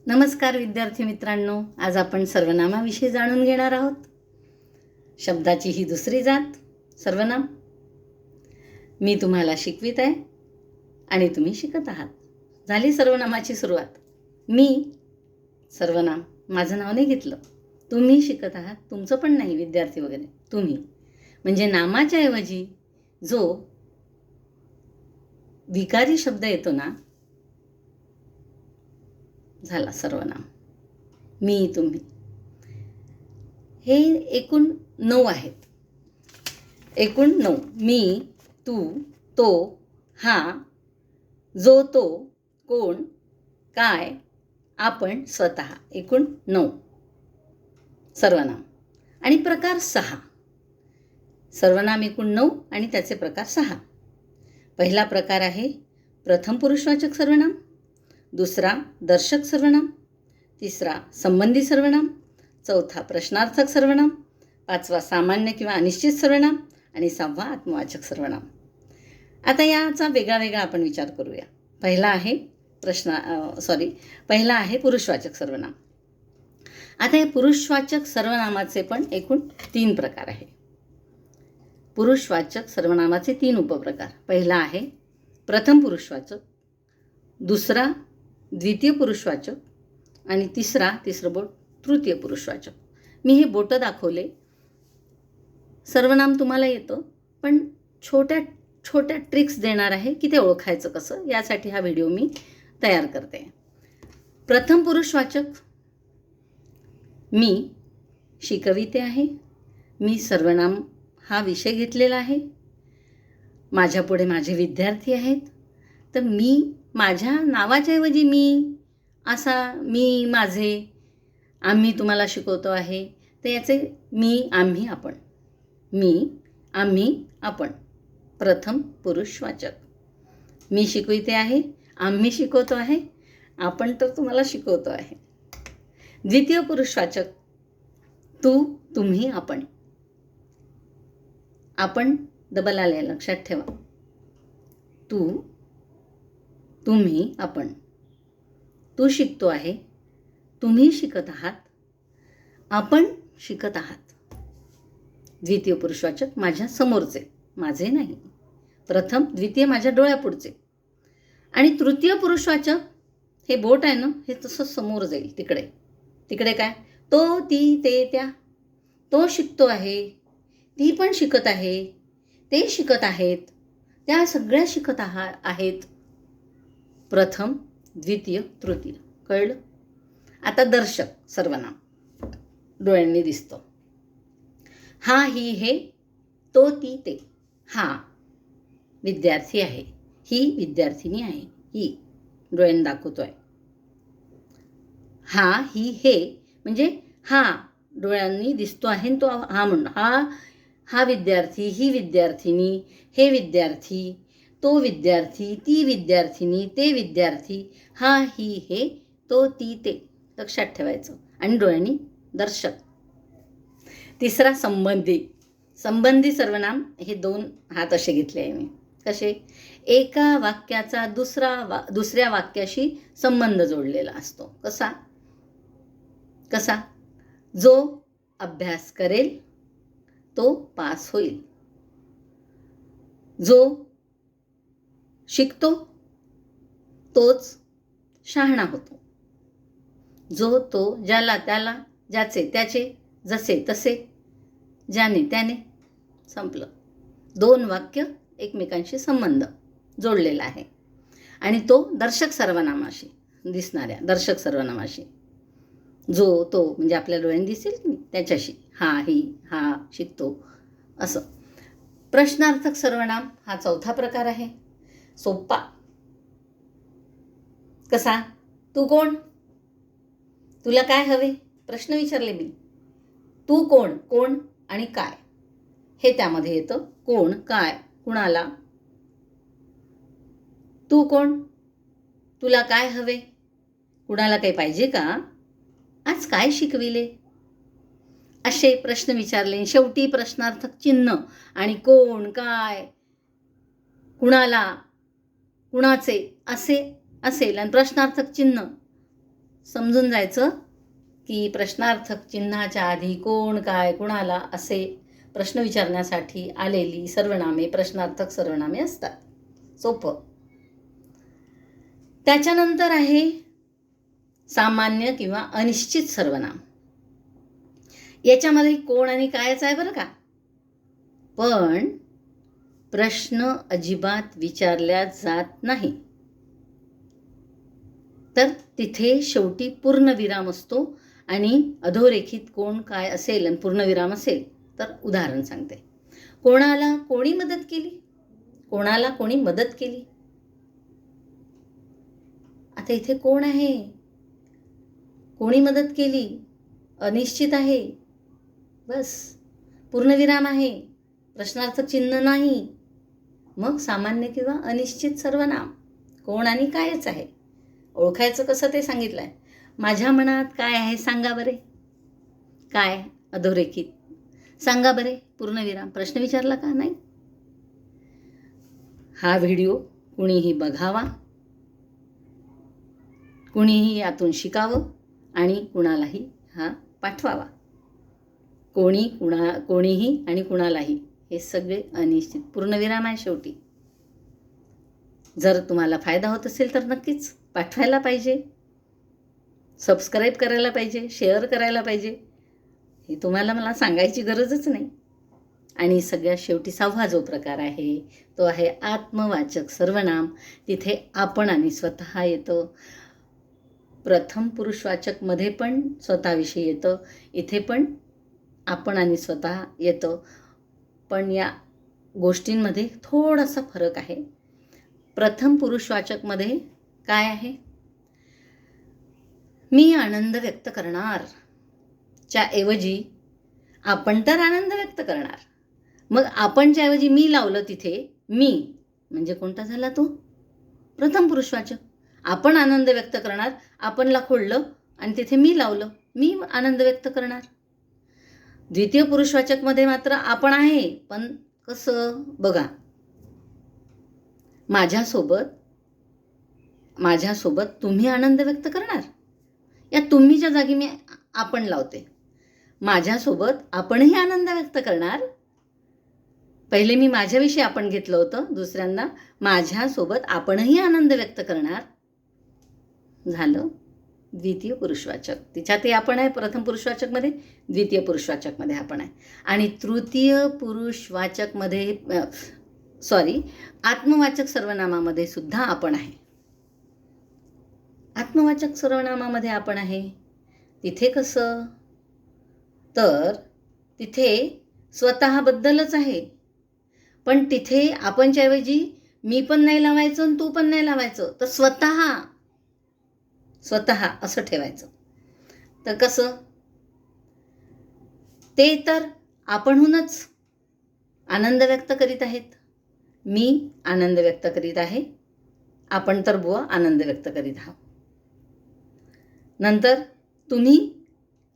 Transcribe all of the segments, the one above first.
नमस्कार विद्यार्थी मित्रांनो, आज आपण सर्वनामाविषयी जाणून घेणार आहोत. शब्दाची ही दुसरी जात सर्वनाम. मी तुम्हाला शिकवित आहे आणि तुम्ही शिकत आहात. झाली सर्वनामाची सुरुवात. मी सर्वनाम, माझं नाव नाही घेतलं. तुम्ही शिकत आहात, तुमचं पण नाही, विद्यार्थी वगैरे. तुम्ही म्हणजे नामाच्या ऐवजी जो विकारी शब्द येतो ना, झाला सर्वनाम. मी, तुम्ही. हे एकूण 9 आहेत. एकूण 9. मी, तू, तो, हा, जो, तो, कोण, काय, आपण, स्वतः. एकूण 9 सर्वनाम आणि प्रकार 6. सर्वनाम एकूण 9 आणि त्याचे प्रकार 6. पहिला प्रकार आहे प्रथम पुरुषवाचक सर्वनाम, दुसरा दर्शक सर्वनाम, तिसरा संबंधी सर्वनाम, चौथा प्रश्नार्थक सर्वनाम, पाचवा सामान्य किंवा अनिश्चित सर्वनाम आणि 6वा आत्मवाचक सर्वनाम. आता याचा वेगळा वेगळा आपण विचार करूया. पहिला आहे पुरुषवाचक सर्वनाम. आता हे पुरुषवाचक सर्वनामाचे पण एकूण 3 प्रकार आहे. पुरुषवाचक सर्वनामाचे 3 उपप्रकार. पहिला आहे प्रथम पुरुषवाचक, दुसरा द्वितीय पुरुषवाचक आणि तिसरं बोट तृतीय पुरुषवाचक. मी हे बोटं दाखवले. सर्वनाम तुम्हाला येतं, पण छोट्या छोट्या ट्रिक्स देणार आहे की ते ओळखायचं कसं, यासाठी हा व्हिडिओ मी तयार करते. प्रथम पुरुषवाचक. मी शिकविते आहे. मी सर्वनाम हा विषय घेतलेला आहे. माझ्यापुढे माझे विद्यार्थी आहेत. तर मी, माझ्या नावाच्या ऐवजी मी, असा मी, माझे, आम्ही तुम्हाला शिकवतो आहे. तर याचे मी, आम्ही, आपण. मी, आम्ही, आपण. प्रथम पुरुषवाचक. मी शिकविते आहे, आम्ही शिकवतो आहे, आपण तर तुम्हाला शिकवतो आहे. द्वितीय पुरुषवाचक. तू, तुम्ही, आपण. आपण डबल आले, लक्षात ठेवा. तू, तुम्ही, आपण. तू शिकतो आहे, तुम्ही शिकत आहात, आपण शिकत आहात. द्वितीय पुरुषवाचक माझ्या समोरचे, माझे नाही. प्रथम, द्वितीय माझ्या डोळ्यापुढचे. आणि तृतीय पुरुषवाचक, हे बोट आहे ना, हे तसं समोर जाईल. तिकडे काय, तो, ती, ते, त्या. तो शिकतो आहे, ती पण शिकत आहे, ते शिकत आहेत, त्या सगळ्या शिकत आहेत. प्रथम, द्वितीय, तृतीय. कळलं? आता दर्शक सर्वनाम. डोळ्यांनी दिसतो. हा, ही, हे, तो, ती, ते. हा विद्यार्थी आहे, ही विद्यार्थिनी आहे. ही डोळ्यांनी दाखवतोय. हा, ही, हे म्हणजे हा डोळ्यांनी दिसतो आहे. तो हा म्हणून हा विद्यार्थी, ही विद्यार्थिनी, हे विद्यार्थी, तो विद्यार्थी, ती विद्यार्थिनी, ते विद्यार्थी. हा, ही, हे, तो, ती, ते. लक्षात ठेवायचं. आणि डोळ्यांनी दर्शक. तिसरा संबंधी. संबंधी सर्वनाम. हे 2 हात असे घेतले आहे मी. कसे? एका वाक्याचा दुसऱ्या वाक्याशी संबंध जोडलेला असतो. कसा? जो अभ्यास करेल तो पास होईल. जो शिकतो तोच शहाणा होतो. जो, तो, ज्याला, त्याला, ज्याचे, त्याचे, जसे, तसे, ज्याने, त्याने. संपलं. 2 वाक्य एकमेकांशी संबंध जोडलेला आहे. आणि तो दर्शक सर्वनामाशी दिसणाऱ्या दर्शक सर्वनामाशी. जो, तो म्हणजे आपल्या डोळ्यांनी दिसेल की नाही, त्याच्याशी. हा, ही, हा शिकतो असं. प्रश्नार्थक सर्वनाम हा 4था प्रकार आहे. सोप्पा. कसा? तू कोण? तुला काय हवे? प्रश्न विचारले मी. तू कोण? कोण आणि काय हे त्यामध्ये येतं. कोण, काय, कुणाला. तू कोण? तुला काय हवे? कुणाला काही पाहिजे का? आज काय शिकविले? असे प्रश्न विचारले. शेवटी प्रश्नार्थक चिन्ह आणि कोण, काय, कुणाला, कुणाचे असे असेल आणि प्रश्नार्थक चिन्ह समजून जायचं की प्रश्नार्थक चिन्हाच्या आधी कोण काय कुणाला असे प्रश्न विचारण्यासाठी आलेली सर्वनामे प्रश्नार्थक सर्वनामे असतात. सोपं. त्याच्यानंतर आहे सामान्य किंवा अनिश्चित सर्वनाम. याच्यामध्ये कोण आणि कायच आहे बरं का, पण प्रश्न अजिबात विचारल्या जात नाही. तर तिथे शेवटी पूर्णविराम असतो आणि अधोरेखित कोण काय असेल आणि पूर्णविराम असेल तर उदाहरण सांगते. कोणाला कोणी मदत केली, कोणाला कोणी मदत केली. आता इथे कोण आहे, कोणी मदत केली, अनिश्चित आहे, बस. पूर्णविराम आहे, प्रश्नार्थक चिन्ह नाही. मग सामान्य किंवा अनिश्चित सर्वनाम कोण आणि कायच आहे. ओळखायचं कसं ते सांगितलं आहे. माझ्या मनात काय आहे सांगा बरे. काय अधोरेखित सांगा बरे, पूर्णविराम. प्रश्न विचारला का नाही. हा व्हिडिओ कुणीही बघावा, कुणीही यातून शिकावं आणि कुणालाही हा पाठवावा. कोणीही आणि कुणालाही, हे सगळे अनिश्चित पूर्णविराम आहे शेवटी. जर तुम्हाला फायदा होत असेल तर नक्कीच पाठवायला पाहिजे, सबस्क्राईब करायला पाहिजे, शेअर करायला पाहिजे. हे तुम्हाला मला सांगायची गरजच नाही. आणि सगळ्यात शेवटी 6वा जो प्रकार आहे तो आहे आत्मवाचक सर्वनाम. तिथे आपण आणि स्वतः येतं. प्रथम पुरुषवाचकमध्ये पण स्वतःविषयी येतं, इथे पण आपण आणि स्वतः येतं. पण या गोष्टींमध्ये थोडासा फरक आहे. प्रथम पुरुषवाचकमध्ये काय आहे, मी आनंद व्यक्त करणार च्या ऐवजी आपण तर आनंद व्यक्त करणार. मग आपणच्या ऐवजी मी लावलं तिथे. मी म्हणजे कोणता झाला तो, प्रथम पुरुषवाचक. आपण आनंद व्यक्त करणार, आपणला खोडलं आणि तिथे मी लावलं, मी आनंद व्यक्त करणार. द्वितीय पुरुषवाचकमध्ये मात्र आपण आहे, पण कसं बघा. माझ्यासोबत तुम्ही आनंद व्यक्त करणार, या तुम्हीच्या जागी मी आपण लावते. माझ्यासोबत आपणही आनंद व्यक्त करणार. पहिले मी माझ्याविषयी आपण घेतलं होतं, दुसऱ्यांदा माझ्यासोबत आपणही आनंद व्यक्त करणार. झालं द्वितीय पुरुषवाचक. तिच्यातही आपण आहे प्रथम पुरुषवाचकमध्ये, द्वितीय पुरुषवाचकमध्ये आपण आहे. आणि तृतीय पुरुषवाचकमध्ये आत्मवाचक सर्वनामामध्ये सुद्धा आपण आहे. आत्मवाचक सर्वनामामध्ये आपण आहे. तिथे कसं, तर तिथे स्वतःबद्दलच आहे, पण तिथे आपणच्या ऐवजी मी पण नाही लावायचं आणि तू पण नाही लावायचं, तर स्वतः असं ठेवायचं. तर कसं, ते तर आपणहूनच आनंद व्यक्त करीत आहेत. मी आनंद व्यक्त करीत आहे, आपण तर बुवा आनंद व्यक्त करीत आहात. नंतर तुम्ही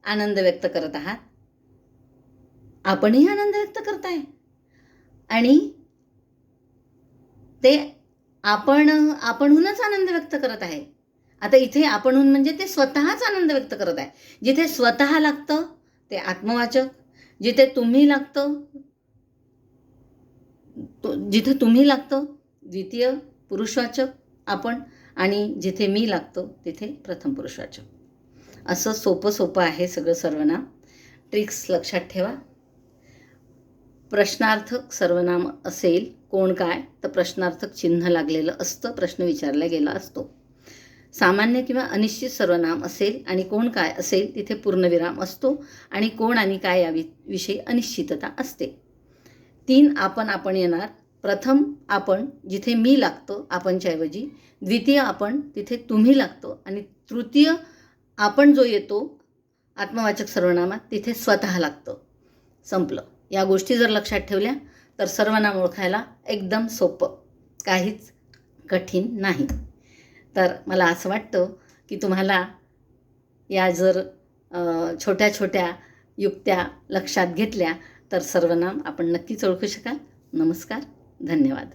आनंद व्यक्त करत आहात, आपणही आनंद व्यक्त करताय. आणि ते आपणहूनच आनंद व्यक्त करत आहे. आता इथे आपणहून म्हणजे ते स्वतःच आनंद व्यक्त करत आहे. जिथे स्वतः लागतं ते आत्मवाचक, जिथे तुम्ही लागतं द्वितीय पुरुषवाचक आपण, आणि जिथे मी लागतो तिथे प्रथम पुरुषवाचक. असं सोपं आहे सगळं सर्वनाम. ट्रिक्स लक्षात ठेवा. प्रश्नार्थक सर्वनाम असेल कोण काय, तर प्रश्नार्थक चिन्ह लागलेलं असतं, प्रश्न विचारला गेला असतो. सामान्य किंवा अनिश्चित सर्वनाम असेल आणि कोण काय असेल तिथे पूर्णविराम असतो आणि कोण आणि काय याविषयी अनिश्चितता असते. 3 आपण येणार. प्रथम आपण जिथे मी लागतो आपणच्या ऐवजी, द्वितीय आपण तिथे तुम्ही लागतो, आणि तृतीय आपण जो येतो आत्मवाचक सर्वनामात तिथे स्वतः लागतं. संपलं. या गोष्टी जर लक्षात ठेवल्या तर सर्वनाम ओळखायला एकदम सोपं, काहीच कठीण नाही. तर मला असं वाटतं की तुम्हाला या जर छोट्या छोट्या युक्त्या लक्षात घेतल्या तर सर्वनाम आपण नक्कीच ओळखू शकाल. नमस्कार, धन्यवाद.